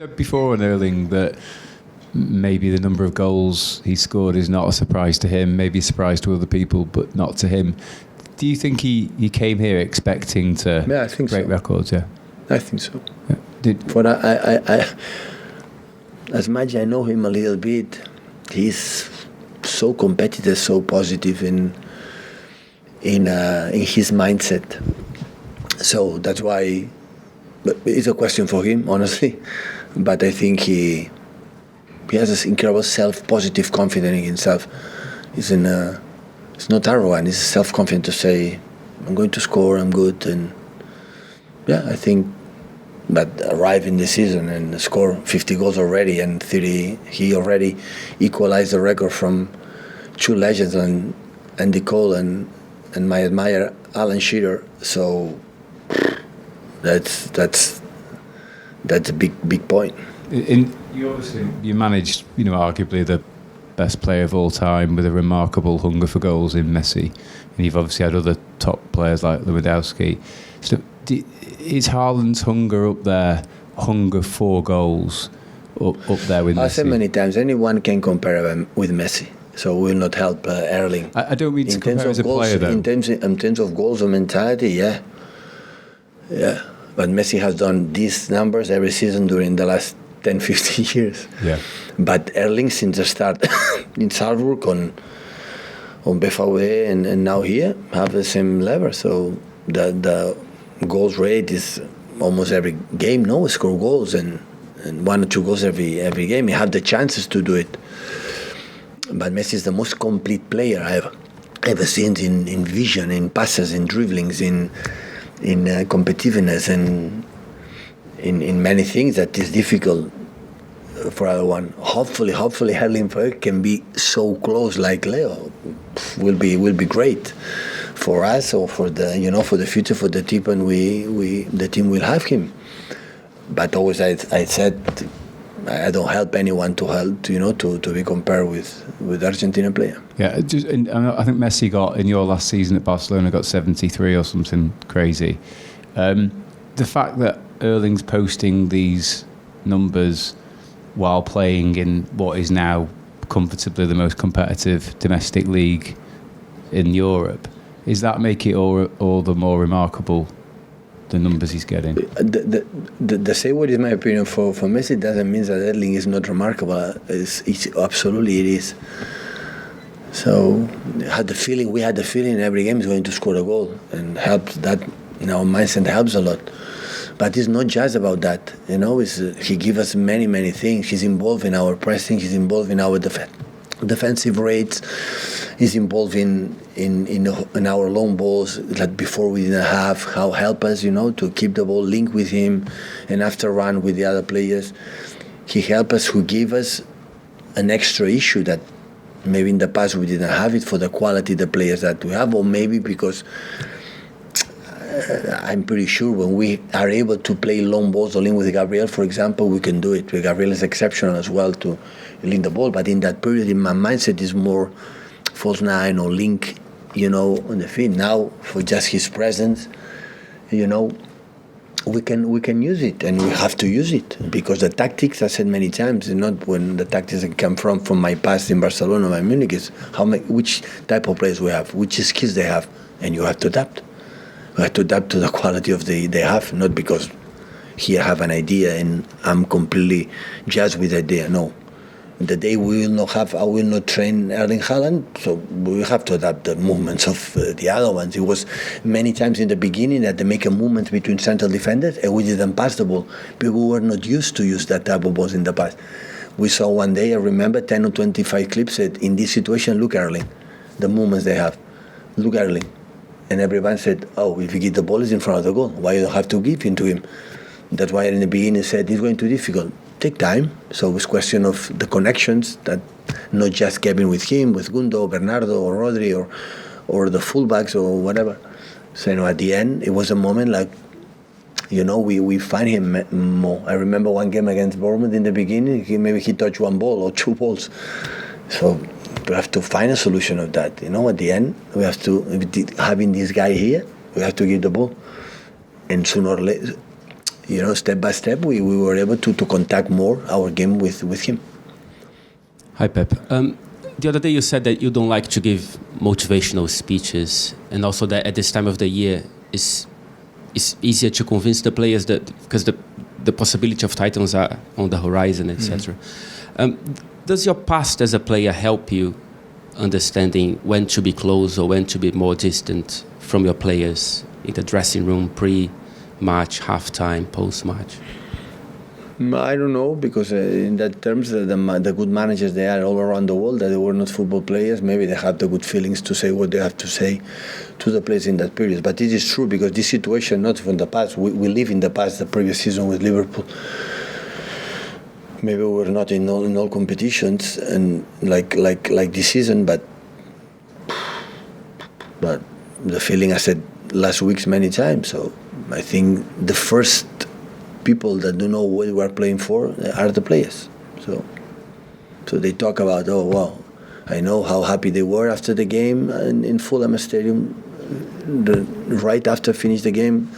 Said before on Erling that maybe the number of goals he scored is not a surprise to him, maybe a surprise to other people, but not to him. Do you think he came here expecting to break records? Yeah, I think so. Yeah. But I, as much as I know him a little bit, he's so competitive, so positive in his mindset. So that's why. But it's a question for him, honestly. But I think he has this incredible positive confidence in himself. It's not arrogant. He's self-confident to say, "I'm going to score. I'm good." And yeah, I think that arrive in the season and score 50 goals already and 30. He already equalized the record from two legends, and Andy Cole and my admirer Alan Shearer. So that's a big point. You managed, arguably the best player of all time with a remarkable hunger for goals in Messi, and you've obviously had other top players like Lewandowski. So is Haaland's hunger up there, hunger for goals, up there with Messi? I said many times, anyone can compare him with Messi. So we will not help Erling. I don't mean to compare as a player, though. In terms of goals or mentality, yeah. But Messi has done these numbers every season during the last 10, 15 years. Yeah. But Erling, since the start in Salzburg, on BVB and now here, have the same level. So the goals rate is almost every game, score goals and 1 or 2 goals every game. He had the chances to do it. But Messi is the most complete player I've ever seen in vision, in passes, in dribblings, in competitiveness, and in many things that is difficult for everyone. Hopefully Erling can be so close like Leo. Will be great for us, or for the for the future, for the team, and the team will have him. But always I said I don't help anyone to be compared with Argentinian player. Yeah, and I think Messi got, in your last season at Barcelona, got 73 or something crazy. The fact that Erling's posting these numbers while playing in what is now comfortably the most competitive domestic league in Europe, does that make it all the more remarkable, the numbers he's getting? The same word is my opinion for Messi doesn't mean that Erling is not remarkable. It's absolutely it is. So we had the feeling every game is going to score a goal, and helps that in our mindset helps a lot. But it's not just about that. He gives us many things. He's involved in our pressing. He's involved in our defensive rates. He's involved in our long balls that before we didn't have. How help us, to keep the ball linked with him, and after run with the other players. He help us, who give us an extra issue that maybe in the past we didn't have it, for the quality of the players that we have, or maybe because I'm pretty sure when we are able to play long balls or link with Gabriel, for example, we can do it. Gabriel is exceptional as well to link the ball, but in that period, in my mindset, is more false nine or link, on the field. Now, for just his presence, we can use it, and we have to use it, because the tactics, I said many times, is not when the tactics that come from my past in Barcelona and Munich, is which type of players we have, which skills they have, and you have to adapt. You have to adapt to the quality of they have, not because here I have an idea and I'm completely judged with the idea. No. The day I will not train Erling Haaland, so we have to adapt the movements of the other ones. It was many times in the beginning that they make a movement between central defenders and we didn't pass the ball. People were not used to use that type of balls in the past. We saw one day, I remember 10 or 25 clips that in this situation, look Erling, the movements they have. Look Erling. And everyone said, oh, if you get the ball, is in front of the goal. Why you don't have to give in to him? That's why in the beginning I said it's going to be difficult. Take time. So it's question of the connections, that not just Kevin with him, with Gundo, Bernardo, or Rodri, or the fullbacks or whatever. So at the end, it was a moment like, we find him more. I remember one game against Bournemouth in the beginning, maybe he touched 1 ball or 2 balls. So we have to find a solution of that. At the end, we have to, having this guy here, we have to give the ball. And sooner or later, step by step, we were able to contact more our game with him. Hi, Pep. The other day you said that you don't like to give motivational speeches, and also that at this time of the year it's easier to convince the players that because the possibility of titles are on the horizon, etc. Does your past as a player help you understanding when to be close or when to be more distant from your players in the dressing room, pre-match, half-time, post-match? I don't know, because in that terms, the good managers they are all around the world, that they were not football players. Maybe they have the good feelings to say what they have to say to the players in that period. But it is true, because this situation, not from the past, we live in the past, the previous season with Liverpool. Maybe we were not in all competitions and like this season, but the feeling I said last week many times. So I think the first people that don't know what we are playing for are the players. So they talk about, oh wow, I know how happy they were after the game in Fulham Stadium. Right after finish the game,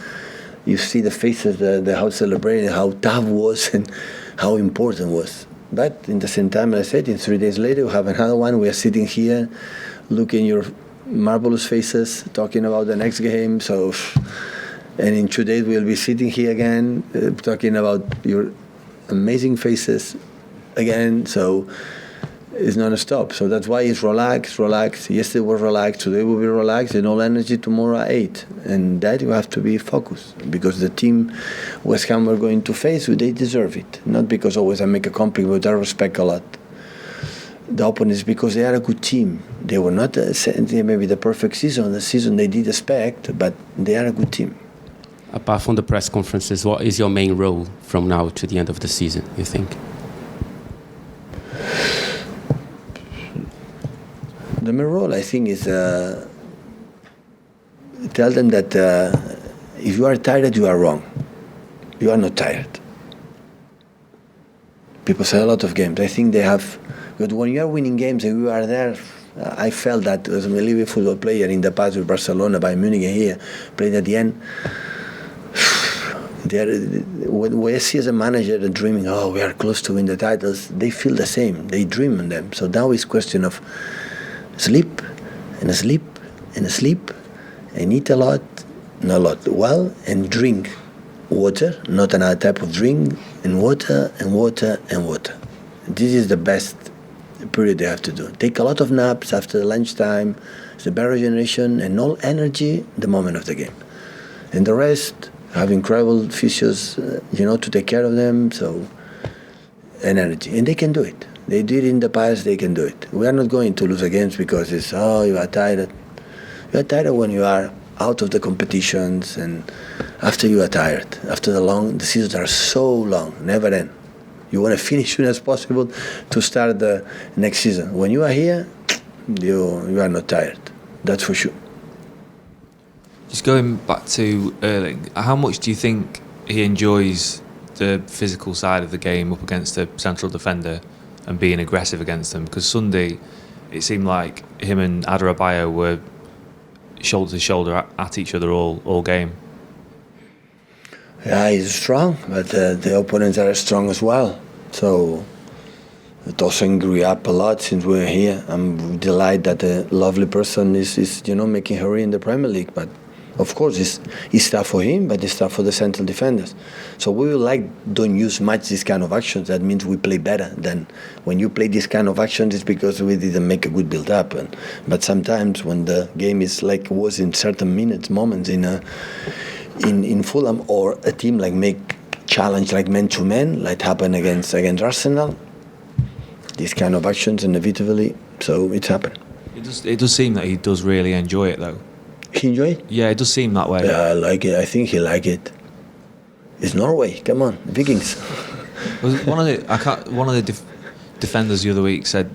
you see the faces, the how celebrating, how tough was and how important was. But in the same time, as I said, in 3 days later, we have another one. We are sitting here, looking your marvelous faces, talking about the next game. So. And in 2 days, we'll be sitting here again, talking about your amazing faces again. So it's non-stop. So that's why it's relaxed. Yesterday was relaxed. Today will be relaxed. And all energy tomorrow at 8. And that you have to be focused. Because the team West Ham we're going to face, they deserve it. Not because always I make a compliment, but I respect a lot the opponents, because they are a good team. They were not maybe the perfect season, the season they did expect, but they are a good team. Apart from the press conferences, what is your main role from now to the end of the season, you think? The main role, I think, is tell them that if you are tired, you are wrong. You are not tired. People say a lot of games. I think they have, but when you are winning games and you are there, I felt that as a Liverpool football player in the past with Barcelona, Bayern Munich, and here, played at the end. When I see as a manager dreaming, oh, we are close to win the titles, they feel the same. They dream on them. So now it's question of sleep and sleep and sleep and eat a lot, not a lot, well, and drink water, not another type of drink, and water and water and water. This is the best period they have to do. Take a lot of naps after lunchtime, the better regeneration and all energy the moment of the game. And the rest, have incredible physios, to take care of them, so, and energy. And they can do it. They did it in the past, they can do it. We are not going to lose against because it's, oh, you are tired. You are tired when you are out of the competitions and after you are tired. After the seasons are so long, never end. You want to finish as soon as possible to start the next season. When you are here, you are not tired. That's for sure. Just going back to Erling, how much do you think he enjoys the physical side of the game up against a central defender and being aggressive against them? Because Sunday, it seemed like him and Adebayo were shoulder to shoulder at each other all game. Yeah, he's strong, but the opponents are strong as well. So it also grew up a lot since we're here. I'm delighted that a lovely person is making her in the Premier League. But of course, it's tough for him, but it's tough for the central defenders. So we don't use much this kind of actions. That means we play better than when you play this kind of actions. It's because we didn't make a good build-up. But sometimes when the game is like it was in certain moments in Fulham, or a team like make challenge like man-to-man, like happened against Arsenal, these kind of actions inevitably, so it's happened. It does seem that he does really enjoy it, though. He enjoy it? Yeah, it does seem that way. Yeah, I like it. I think he like it. It's Norway. Come on, Vikings. One of the defenders the other week said,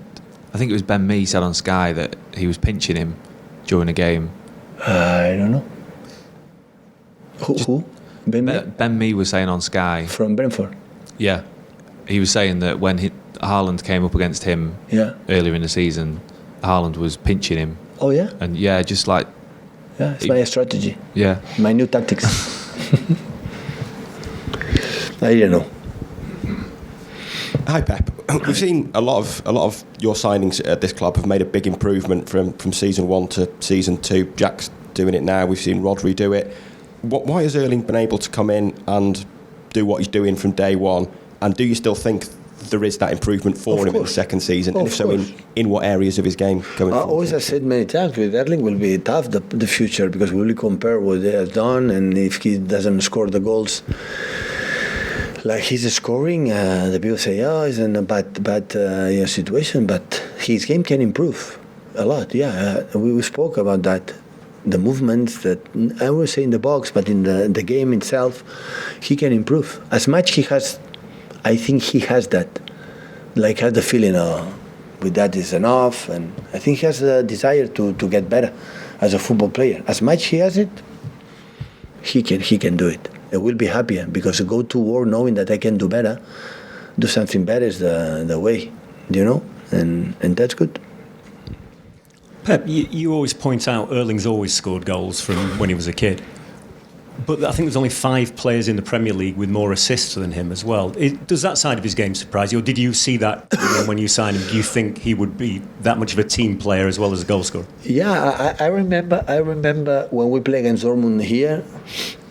I think it was Ben Mee said on Sky that he was pinching him during a game. I don't know. Who? Ben Mee was saying on Sky. From Brentford? Yeah. He was saying that when Haaland came up against him earlier in the season, Haaland was pinching him. Oh, yeah? And yeah, just like... Yeah, it's my strategy. Yeah. My new tactics. I don't know. Hi Pep. We've seen a lot of your signings at this club have made a big improvement from season 1 to season 2. Jack's doing it now. We've seen Rodri do it. Why has Erling been able to come in and do what he's doing from day one? And do you still think there is that improvement for him in the second season? And if so, in what areas of his game going forward? Always I said many times, with Erling will be tough the future, because we will compare what he has done, and if he doesn't score the goals like he's scoring, the people say, oh, he's in a bad situation, but his game can improve a lot. Yeah, we spoke about that. The movements that I would say in the box, but in the game itself, he can improve as much he has. I think he has that, like has the feeling, with that is enough, and I think he has a desire to get better as a football player. As much he has it, he can do it. I will be happier, because to go to war knowing that I can do better, do something better is the way, and that's good. Pep, you always point out Erling's always scored goals from when he was a kid. But I think there's only 5 players in the Premier League with more assists than him as well. Does that side of his game surprise you, or did you see that when you signed him? Do you think he would be that much of a team player as well as a goal scorer? Yeah, I remember when we played against Dortmund here,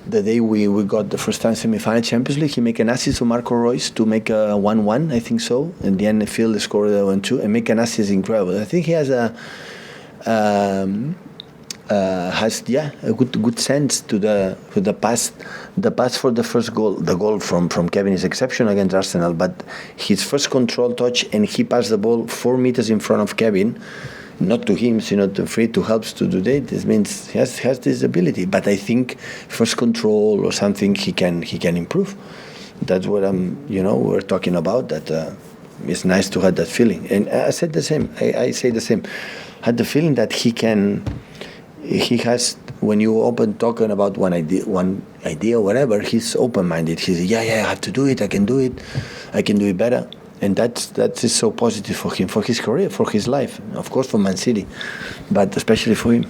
the day we got the first time semi-final Champions League, he make an assist to Marco Reus to make a 1-1, I think so. In the end, Phil scored a 1-2, and make an assist is incredible. I think he has a good sense to the pass. The pass for the first goal, the goal from Kevin is exceptional against Arsenal, but his first control touch, and he passed the ball 4 meters in front of Kevin, not to him, so not afraid to help to do that. This means he has this ability, but I think first control or something he can improve. That's what we're talking about. That it's nice to have that feeling, and I said the same. I say the same. Had the feeling that he has, when you open talking about one idea or whatever, he's open-minded. He's I have to do it. I can do it better. And that is so positive for him, for his career, for his life, of course for Man City, but especially for him.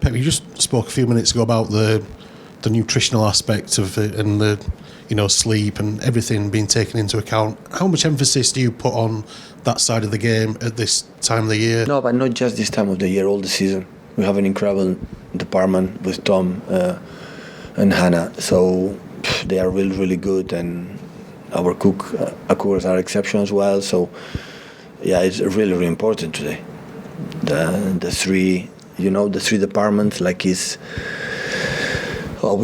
Pep, you just spoke a few minutes ago about the nutritional aspect of it, and the sleep and everything being taken into account. How much emphasis do you put on that side of the game at this time of the year? No, but not just this time of the year, all the season. We have an incredible department with Tom and Hannah, so they are really, really good, and our cookers are exceptional as well. So, yeah, it's really, really important today. The three departments, like we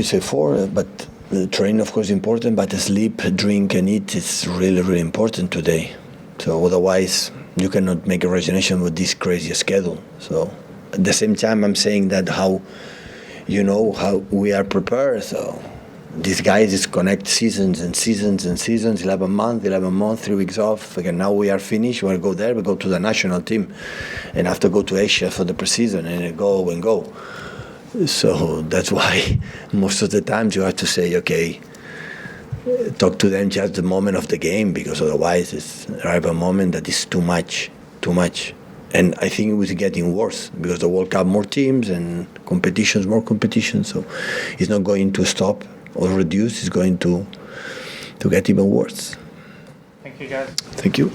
say 4, but the training, of course, is important. But the sleep, drink, and eat is really, really important today. So otherwise, you cannot make a resignation with this crazy schedule. So at the same time, I'm saying that how we are prepared. So these guys disconnect seasons and seasons and seasons, 11 months, 3 weeks off. Again, now we are finished. We go there, we go to the national team, and after go to Asia for the preseason, and go. So that's why most of the times you have to say, okay, talk to them just the moment of the game, because otherwise it's arrive a moment that is too much. And I think it was getting worse, because the World Cup, more teams and more competition. So it's not going to stop or reduce, it's going to get even worse. Thank you, guys. Thank you.